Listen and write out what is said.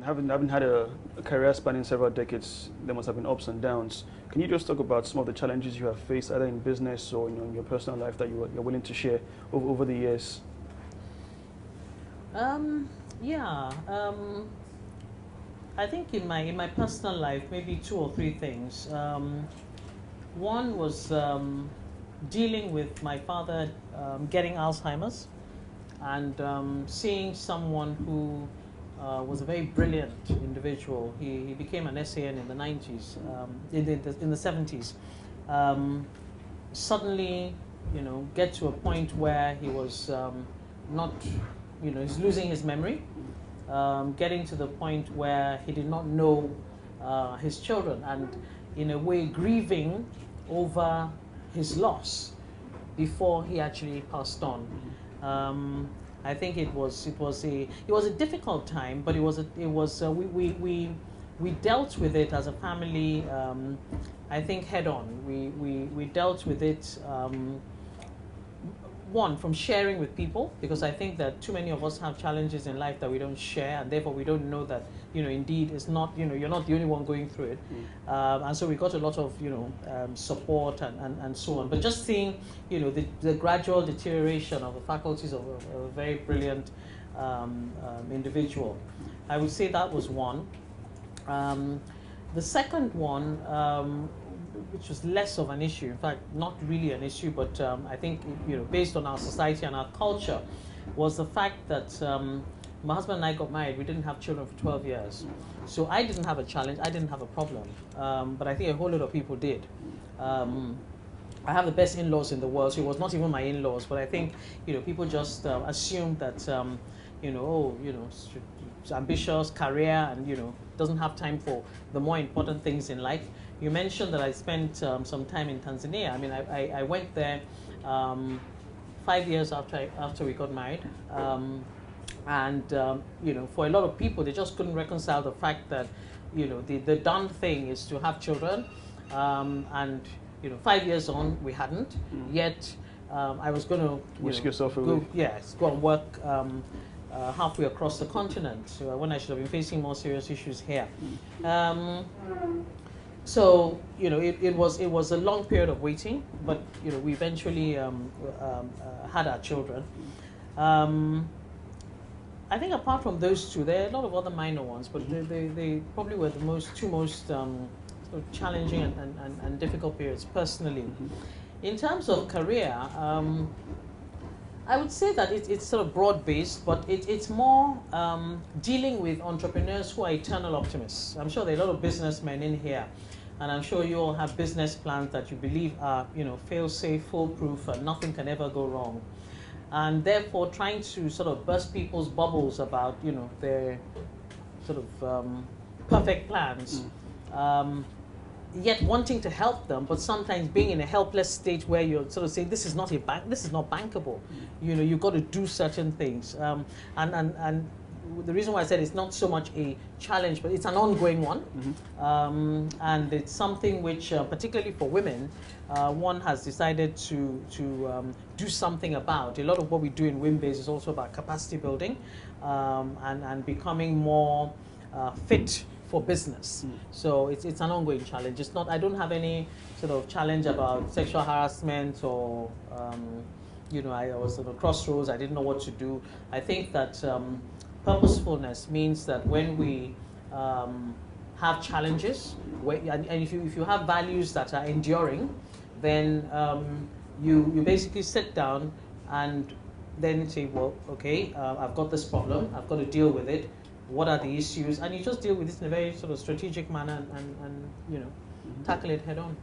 having had a career spanning several decades, there must have been ups and downs. Can you just talk about some of the challenges you have faced, either in business or in your personal life, that you're willing to share over the years? Yeah. I think in my personal life, maybe two or three things. One was dealing with my father getting Alzheimer's, and seeing someone who was a very brilliant individual. He became an SAN in the 90s, in the 70s. Suddenly, get to a point where he was not, he's losing his memory, getting to the point where he did not know his children, and in a way grieving over his loss before he actually passed on. I think it was a difficult time, but we dealt with it as a family. I think head on. We dealt with it. One, from sharing with people, because I think that too many of us have challenges in life that we don't share, and therefore we don't know that, indeed it's not, you're not the only one going through it. And so we got a lot of, support and so on. But just seeing, the gradual deterioration of the faculties of a very brilliant individual, I would say that was one. The second one, which was less of an issue, in fact, not really an issue, but I think, based on our society and our culture, was the fact that my husband and I got married. We didn't have children for 12 years. So I didn't have a challenge, I didn't have a problem, but I think a whole lot of people did. I have the best in-laws in the world, so it was not even my in-laws, but I think, people just assumed that, ambitious career and, doesn't have time for the more important things in life. You mentioned that I spent some time in Tanzania. I mean, I went there 5 years after we got married. And for a lot of people, they just couldn't reconcile the fact that, the done thing is to have children. And, 5 years on, we hadn't. Yet, I was going to whisk yourself away. Go and work halfway across the continent, when I should have been facing more serious issues here. So it was a long period of waiting, but we eventually had our children. I think apart from those two, there are a lot of other minor ones, but they probably were the two most sort of challenging and difficult periods personally. In terms of career, I would say that it's sort of broad-based, but it's more dealing with entrepreneurs who are eternal optimists. I'm sure there are a lot of businessmen in here, and I'm sure you all have business plans that you believe are, fail-safe, foolproof, and nothing can ever go wrong. And therefore, trying to sort of burst people's bubbles about, their sort of perfect plans. Yet wanting to help them, but sometimes being in a helpless state where you're sort of saying, this is not bankable. You've got to do certain things. And the reason why I said it's not so much a challenge, but it's an ongoing one. And it's something which, particularly for women, one has decided to do something about. A lot of what we do in WIMBASE is also about capacity building and becoming more fit for business. So it's an ongoing challenge. It's not, I don't have any sort of challenge about sexual harassment or, I was at a crossroads, I didn't know what to do. I think that purposefulness means that when we have challenges, and if you have values that are enduring, then you basically sit down and then say, well, okay, I've got this problem, I've got to deal with it. What are the issues? And you just deal with this in a very sort of strategic manner and tackle it head on.